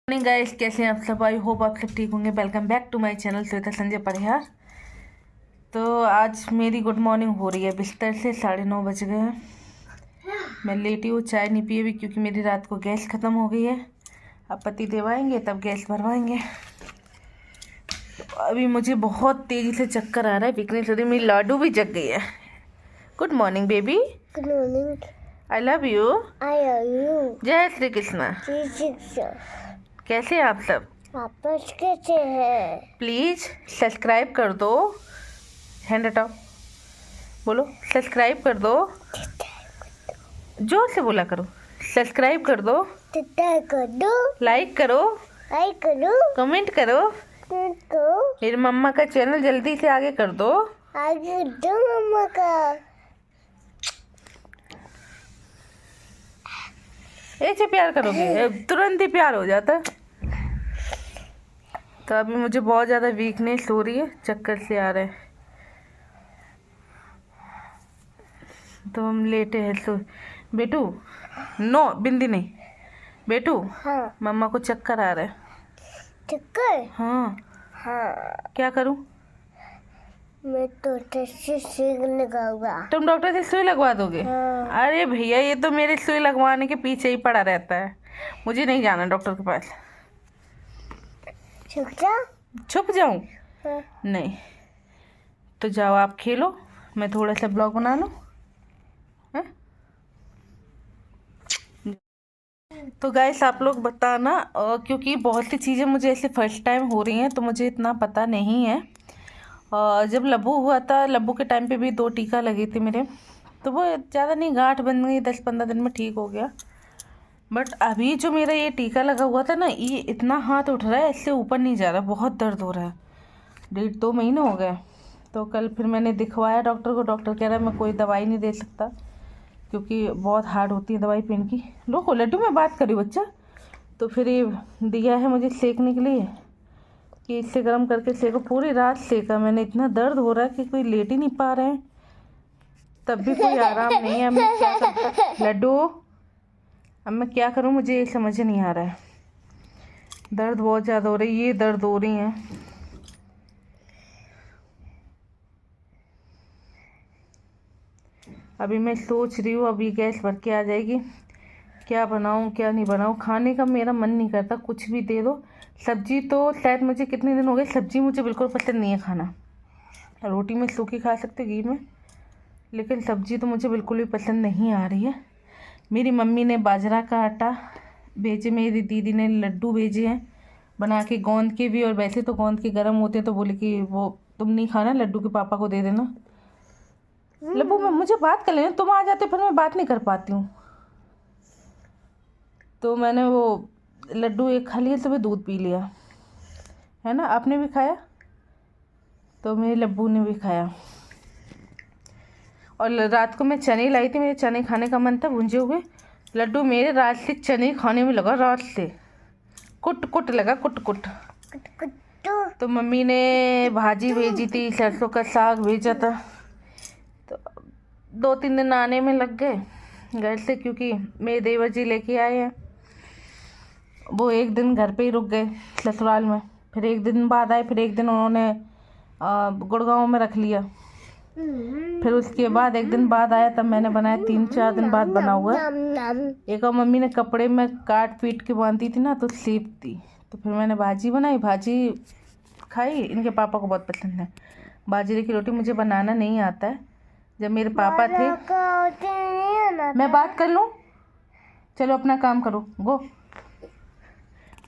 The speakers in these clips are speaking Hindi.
मॉर्निंग गाइस, कैसे हैं आप सब। आई होप आप सब ठीक होंगे। Welcome back to my channel Shweta Sanjay Parihar. तो आज मेरी गुड मॉर्निंग हो रही है बिस्तर से। 9:30 बज गए हैं। मैं लेटी हूँ, चाय नहीं पिए भी क्योंकि मेरी रात को गैस ख़त्म हो गई है। अब पति देव आएंगे तब गैस भरवाएंगे। तो अभी मुझे बहुत तेज़ी से चक्कर आ रहा है, वीकनेस हो रही है। मेरी लाडू भी जग गई है। Good morning baby. Good morning. I love you. I love you. जय श्री कृष्णा। कैसे हैं आप सब? आप कैसे हैं? प्लीज़ सब्सक्राइब कर दो। हैंड हटाओ, बोलो सब्सक्राइब कर दो। जोर से बोला करो। सब्सक्राइब कर दो, कर दो, लाइक करो, कमेंट करो। मेरी मम्मा का चैनल जल्दी से आगे कर दो। आगे दो मम्मा का। ऐसे प्यार करोगे तुरंत ही प्यार हो जाता है। तो अभी मुझे बहुत ज़्यादा वीकनेस हो रही है, चक्कर से आ रहे हैं। तो हम लेटे हैं। तो बेटू, नो बिंदी नहीं बेटू। हाँ। मम्मा को चक्कर आ रहा है। चक्कर? हाँ। हाँ। क्या करूं? मैं तो से सुई लगाऊंगा। तुम डॉक्टर से सुई लगवा दोगे? हाँ। अरे भैया, ये तो मेरे सुई लगवाने के पीछे ही पड़ा रहता है। मुझे नहीं जाना डॉक्टर के पास। छुप जा। छुप जाऊं? हाँ। नहीं। तो जाओ आप खेलो, मैं थोड़ा सा ब्लॉग बना लूं। हैं? तो गाइस आप लोग बताना, क्योंकि बहुत सी चीज़ें मुझे ऐसे फर्स्ट टाइम हो रही हैं तो मुझे इतना पता नहीं है। जब लब्बू हुआ था, लब्बू के टाइम पे भी 2 टीका लगे थे मेरे, तो वो ज़्यादा नहीं, गांठ बन गई, 10-15 दिन में ठीक हो गया। बट अभी जो मेरा ये टीका लगा हुआ था ना, ये इतना हाथ उठ रहा है, इससे ऊपर नहीं जा रहा, बहुत दर्द हो रहा है। 1.5-2 महीने हो गए। तो कल फिर मैंने दिखवाया डॉक्टर को। डॉक्टर कह रहा है मैं कोई दवाई नहीं दे सकता क्योंकि बहुत हार्ड होती है दवाई पेन की। लो लड्डू, में बात करी बच्चा। तो फिर ये दिया है मुझे सेकने के लिए कि इससे गर्म करके सेको। पूरी रात सेका मैंने, इतना दर्द हो रहा है कि कोई लेट ही नहीं पा रहे हैं, तब भी कोई आराम नहीं है। मैं क्या करूँ लड्डू, अब मैं क्या करूँ, मुझे ये समझ नहीं आ रहा है। दर्द बहुत ज़्यादा हो रही है, ये दर्द हो रही है। अभी मैं सोच रही हूँ अभी गैस भर के आ जाएगी, क्या बनाऊँ क्या नहीं बनाऊँ। खाने का मेरा मन नहीं करता, कुछ भी दे दो। सब्जी तो शायद मुझे कितने दिन हो गए, सब्जी मुझे बिल्कुल पसंद नहीं है खाना। रोटी में सूखी खा सकते घी में, लेकिन सब्जी तो मुझे बिल्कुल भी पसंद नहीं आ रही है। मेरी मम्मी ने बाजरा का आटा भेजे, मेरी दीदी ने लड्डू भेजे हैं बना के, गोंद के भी। और वैसे तो गोंद के गर्म होते हैं, तो बोले कि वो तुम नहीं खाना, लड्डू के पापा को दे देना। लब्बू, मैं मुझे बात कर लेना, तुम आ जाते फिर मैं बात नहीं कर पाती हूँ। तो मैंने वो लड्डू एक खा लिया, सुबह दूध पी लिया है ना। आपने भी खाया? तो मेरे लब्बू ने भी खाया। और रात को मैं चने लाई थी, मेरे चने खाने का मन था, भुंजे हुए। लड्डू मेरे रात से चने खाने में लगा, रात से कुट कुट लगा, कुट कुट। तो मम्मी ने भाजी भेजी थी, सरसों का साग भेजा था। तो 2-3 दिन आने में लग गए घर से, क्योंकि मेरे देवर जी लेके आए हैं। वो एक दिन घर पे ही रुक गए ससुराल में, फिर एक दिन बाद आए, फिर एक दिन उन्होंने गुड़गांव में रख लिया। फिर उसके बाद एक दिन बाद आया, तब मैंने बनाया। 3-4 दिन बाद बना हुआ। एक और मम्मी ने कपड़े में काट पीट के बांधी थी ना, तो सेप दी। तो फिर मैंने भाजी बनाई, भाजी खाई। इनके पापा को बहुत पसंद है बाजरे की रोटी। मुझे बनाना नहीं आता है। जब मेरे पापा थे, मैं बात कर लूँ, चलो अपना काम करो गो।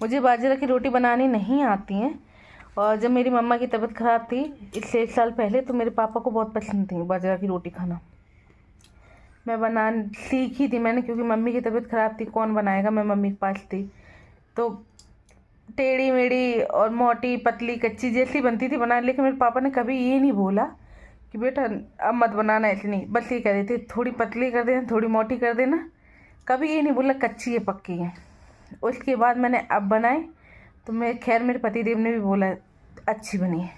मुझे बाजरा की रोटी बनानी नहीं आती है। और जब मेरी मम्मा की तबीयत ख़राब थी, इससे 1 साल पहले, तो मेरे पापा को बहुत पसंद थी बाजरा की रोटी खाना। मैं बना सीखी थी मैंने, क्योंकि मम्मी की तबीयत ख़राब थी, कौन बनाएगा, मैं मम्मी के पास थी। तो टेढ़ी मेढ़ी और मोटी पतली कच्ची जैसी बनती थी बनाने, लेकिन मेरे पापा ने कभी ये नहीं बोला कि बेटा अब मत बनाना, ऐसे नहीं। बस ये कह रहे थे थोड़ी पतली कर देना, थोड़ी मोटी कर देना। कभी ये नहीं बोला कच्ची है पक्की है। उसके बाद मैंने अब बनाए, तो मैं खैर मेरे पतिदेव ने भी बोला अच्छी बनी है।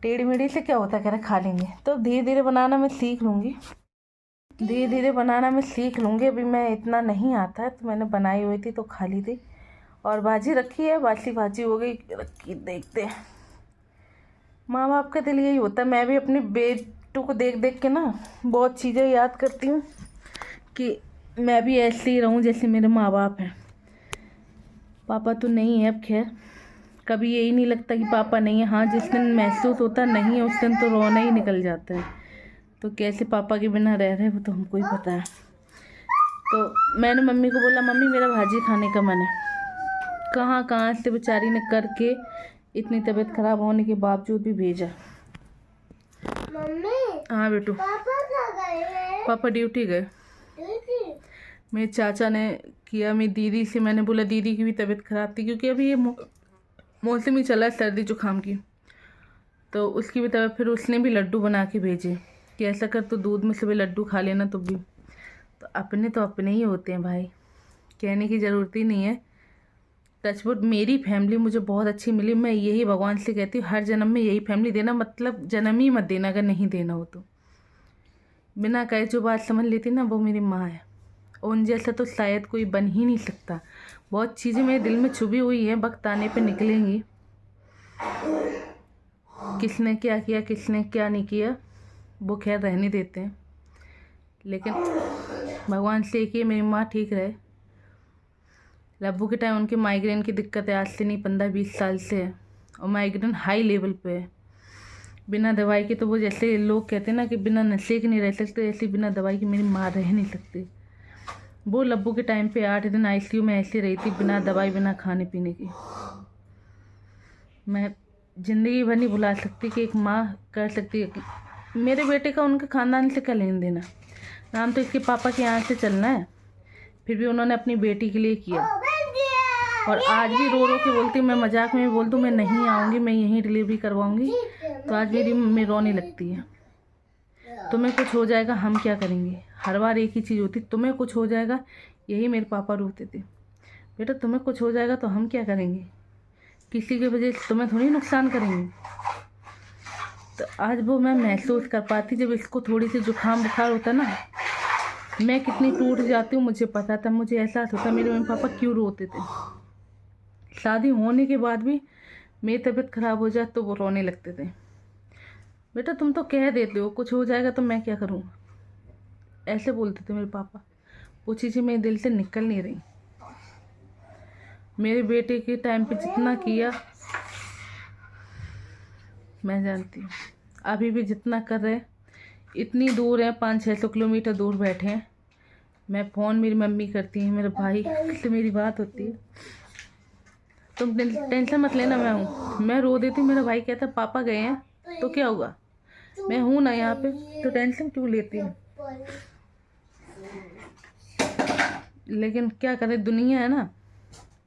टेढ़ी मेढ़ी से क्या होता, कह रहे खा लेंगे। तो धीरे धीरे बनाना मैं सीख लूँगी, अभी मैं इतना नहीं आता है। तो मैंने बनाई हुई थी तो खा ली थी। और भाजी रखी है, बासी भाजी हो गई रखी। देखते हैं, माँ बाप का दिल यही होता है। मैं भी अपने बेटों को देख देख के ना बहुत चीज़ें याद करती हूँ कि मैं भी ऐसे ही रहूँ जैसे मेरे माँ बाप हैं। पापा तो नहीं है अब, खैर कभी यही नहीं लगता कि पापा नहीं है। हाँ, जिस दिन महसूस होता नहीं है उस दिन तो रोना ही निकल जाता है। तो कैसे पापा के बिना रह रहे हैं वो तो हमको ही पता है। तो मैंने मम्मी को बोला, मम्मी मेरा भाजी खाने का मन है। कहाँ से बेचारी ने करके इतनी तबीयत खराब होने के बावजूद भी भेजा। मम्मी। हाँ बेटू। पापा कहाँ गए हैं? पापा ड्यूटी गए। मेरे चाचा ने किया। मेरी दीदी से मैंने बोला, दीदी की भी तबीयत खराब थी क्योंकि अभी ये मौसम ही चला है सर्दी जुकाम की, तो उसकी भी तबीयत। फिर उसने भी लड्डू बना के भेजे कि ऐसा कर तो दूध में सुबह लड्डू खा लेना। तो भी तो अपने ही होते हैं भाई, कहने की ज़रूरत ही नहीं है। टचवुड मेरी फैमिली मुझे बहुत अच्छी मिली। मैं यही भगवान से कहती हूँ हर जन्म में यही फैमिली देना, मतलब जन्म ही मत देना अगर नहीं देना हो तो। बिना कहे जो बात समझ लेती ना वो मेरी माँ है। उन जैसा तो शायद कोई बन ही नहीं सकता। बहुत चीज़ें मेरे दिल में छुपी हुई हैं, वक्त आने पे निकलेंगी। किसने क्या किया किसने क्या नहीं किया वो खैर रहने देते हैं, लेकिन भगवान से एक ही मेरी माँ ठीक रहे। लब्बू के टाइम उनके माइग्रेन की दिक्कत है, आज से नहीं 15-20 साल से है, और माइग्रेन हाई लेवल पे है। बिना दवाई के तो वो, जैसे लोग कहते हैं ना कि बिना नशे के नहीं रह सकते, ऐसे बिना दवाई की मेरी माँ रह नहीं सकती। वो लब्बू के टाइम पे 8 दिन ICU में ऐसे रही थी, बिना दवाई बिना खाने पीने की। मैं ज़िंदगी भर नहीं भुला सकती कि एक माँ कर सकती है। मेरे बेटे का उनके ख़ानदान से क्या लेन देना, नाम तो इसके पापा के यहाँ से चलना है, फिर भी उन्होंने अपनी बेटी के लिए किया। और आज भी रो रो के बोलती, मैं मजाक में बोल दूँ मैं नहीं आऊँगी, मैं यहीं डिलीवरी करवाऊँगी, तो आज मेरी मम्मी रोने लगती है। तुम्हें कुछ हो जाएगा हम क्या करेंगे। हर बार एक ही चीज़ होती, तुम्हें कुछ हो जाएगा। यही मेरे पापा रोते थे, बेटा तुम्हें कुछ हो जाएगा तो हम क्या करेंगे, किसी की वजह से तुम्हें थोड़ी नुकसान करेंगे। तो आज वो मैं महसूस कर पाती, जब इसको थोड़ी सी जुकाम बुखार होता ना, मैं कितनी टूट जाती हूँ मुझे पता था। मुझे एहसास होता मेरे मम्मी पापा क्यों रोते थे। शादी होने के बाद भी मेरी तबीयत खराब हो जाए तो वो रोने लगते थे। बेटा तुम तो कह देते हो कुछ हो जाएगा तो मैं क्या करूँ, ऐसे बोलते थे मेरे पापा। वो चीज़ें मेरे दिल से निकल नहीं रही। मेरे बेटे के टाइम पे जितना किया मैं जानती हूँ, अभी भी जितना कर रहे, इतनी दूर है 500-600 किलोमीटर दूर बैठे हैं। मैं फ़ोन मेरी मम्मी करती है, मेरे भाई से मेरी बात होती है। तुम टेंशन मत लेना, मैं हूँ। मैं रो देती, मेरा भाई कहता पापा गए हैं तो क्या हुआ, मैं हूँ ना यहाँ पे, तो टेंशन क्यों लेती हूँ। लेकिन क्या करें, दुनिया है ना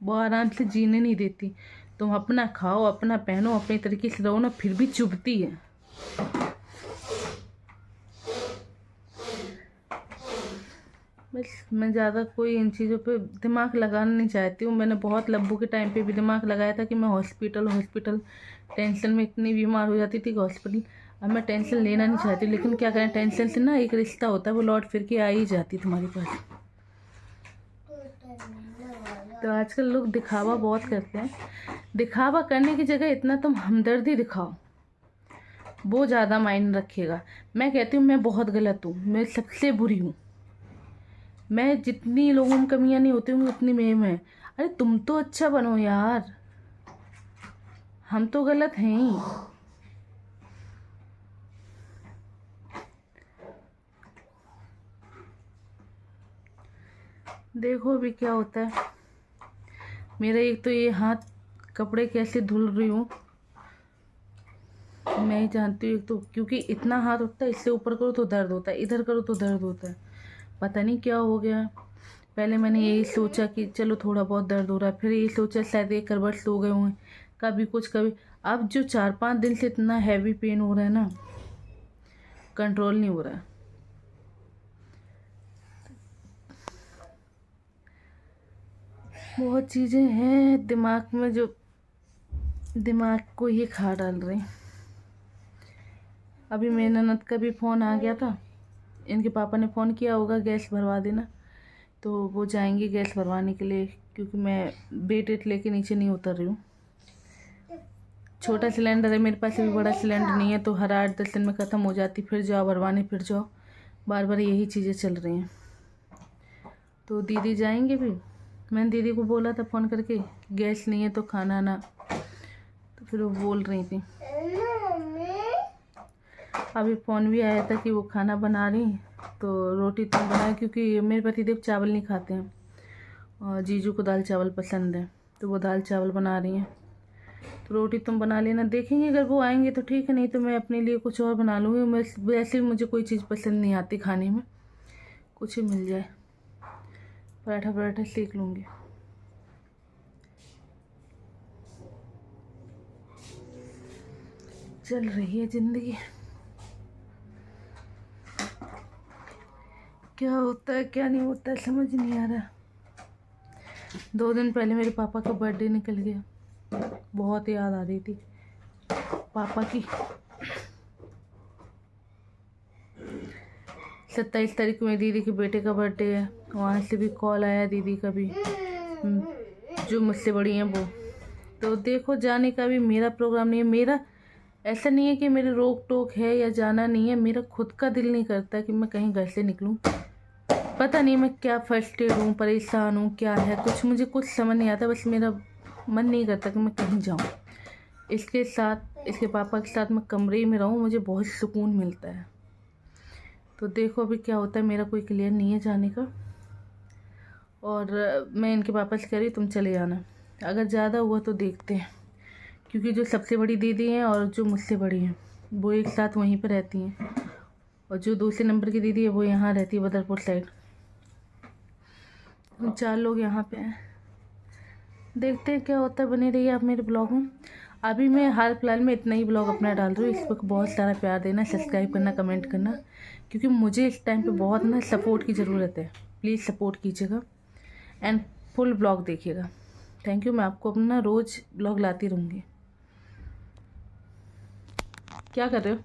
वो आराम से जीने नहीं देती। तुम अपना खाओ अपना पहनो अपने तरीके से रहो ना, फिर भी चुभती है। बस मैं ज़्यादा कोई इन चीज़ों पे दिमाग लगाना नहीं चाहती हूँ। मैंने बहुत लब्बू के टाइम पे भी दिमाग लगाया था कि मैं हॉस्पिटल टेंशन में इतनी बीमार हो जाती थी कि हॉस्पिटल। अब मैं टेंशन लेना नहीं चाहती, लेकिन क्या करें, टेंशन से ना एक रिश्ता होता है वो लौट फिर के आ ही जाती तुम्हारे पास। तो आजकल लोग दिखावा बहुत करते हैं। दिखावा करने की जगह इतना तुम हमदर्दी दिखाओ, वो ज़्यादा मायने रखेगा। मैं कहती हूँ मैं बहुत गलत हूँ, मैं सबसे बुरी हूँ। मैं जितनी लोगों में कमियाँ नहीं होती होंगी उतनी मेरे में। अरे तुम तो अच्छा बनो यार, हम तो गलत हैं ही। देखो अभी क्या होता है। मेरा एक तो ये हाथ कपड़े कैसे धुल रही हूँ मैं ही जानती हूँ। एक तो क्योंकि इतना हाथ उठता है, इससे ऊपर करो तो दर्द होता है, इधर करो तो दर्द होता है, पता नहीं क्या हो गया। पहले मैंने यही सोचा कि चलो थोड़ा बहुत दर्द हो रहा है, फिर यही सोचा शायद एक करवट सो गए हुए, कभी कुछ कभी। अब जो 4-5 दिन से इतना हैवी पेन हो रहा है ना, कंट्रोल नहीं हो रहा है। बहुत चीज़ें हैं दिमाग में जो दिमाग को ही खा डाल रही। अभी मेरी ननद का भी फ़ोन आ गया था, इनके पापा ने फ़ोन किया होगा गैस भरवा देना, तो वो जाएंगे गैस भरवाने के लिए, क्योंकि मैं वेट लेके नीचे नहीं उतर रही हूँ। छोटा सिलेंडर है मेरे पास, भी बड़ा सिलेंडर नहीं है, तो हर 8-10 दिन में ख़त्म हो जाती, फिर जाओ भरवाने, फिर जाओ, बार बार यही चीज़ें चल रही हैं। तो दीदी जाएंगे भी, मैंने दीदी को बोला था फ़ोन करके गैस नहीं है तो खाना ना, तो फिर वो बोल रही थी। अभी फ़ोन भी आया था कि वो खाना बना रही, तो रोटी तुम बनाए, क्योंकि मेरे पतिदेव चावल नहीं खाते हैं और जीजू को दाल चावल पसंद है, तो वो दाल चावल बना रही हैं। तो रोटी तुम बना लेना, देखेंगे अगर वो आएंगे तो ठीक है, नहीं तो मैं अपने लिए कुछ और बना लूँगी। मैं वैसे भी मुझे कोई चीज़ पसंद नहीं आती खाने में, कुछ ही मिल जाए, पराठा सेक लूँगी। चल रही है ज़िंदगी, क्या होता है क्या नहीं होता है समझ नहीं आ रहा। 2 दिन पहले मेरे पापा का बर्थडे निकल गया, बहुत याद आ रही थी पापा की। 27 तारीख को मेरी दीदी के बेटे का बर्थडे है, वहाँ से भी कॉल आया दीदी का भी, जो मुझसे बड़ी हैं वो। तो देखो जाने का भी मेरा प्रोग्राम नहीं है, मेरा ऐसा नहीं है कि मेरी रोक टोक है या जाना नहीं है, मेरा खुद का दिल नहीं करता कि मैं कहीं घर से निकलूं। पता नहीं मैं क्या फ्रस्ट्रेट हूँ, परेशान हूँ, क्या है कुछ मुझे कुछ समझ नहीं आता, बस मेरा मन नहीं करता कि मैं कहीं जाऊँ। इसके साथ, इसके पापा के साथ मैं कमरे में रहूँ, मुझे बहुत सुकून मिलता है। तो देखो अभी क्या होता है, मेरा कोई क्लियर नहीं है जाने का, और मैं इनके पापा से कह रही तुम चले जाना, अगर ज़्यादा हुआ तो देखते हैं, क्योंकि जो सबसे बड़ी दीदी हैं और जो मुझसे बड़ी हैं वो एक साथ वहीं पर रहती हैं, और जो दूसरे नंबर की दीदी है वो यहाँ रहती है बदरपुर साइड। 4 लोग यहाँ पे हैं, देखते हैं क्या होता है। बने रहिए आप मेरे ब्लॉग में। अभी मैं हाल फिलहाल में इतना ही ब्लॉग अपना डाल रही हूँ, इस पर बहुत सारा प्यार देना, सब्सक्राइब करना, कमेंट करना, क्योंकि मुझे इस टाइम पे बहुत ना सपोर्ट की ज़रूरत है। प्लीज़ सपोर्ट कीजिएगा एंड फुल ब्लॉग देखिएगा। Thank you. मैं आपको अपना रोज़ ब्लॉग लाती रहूँगी। क्या कर रहे हो?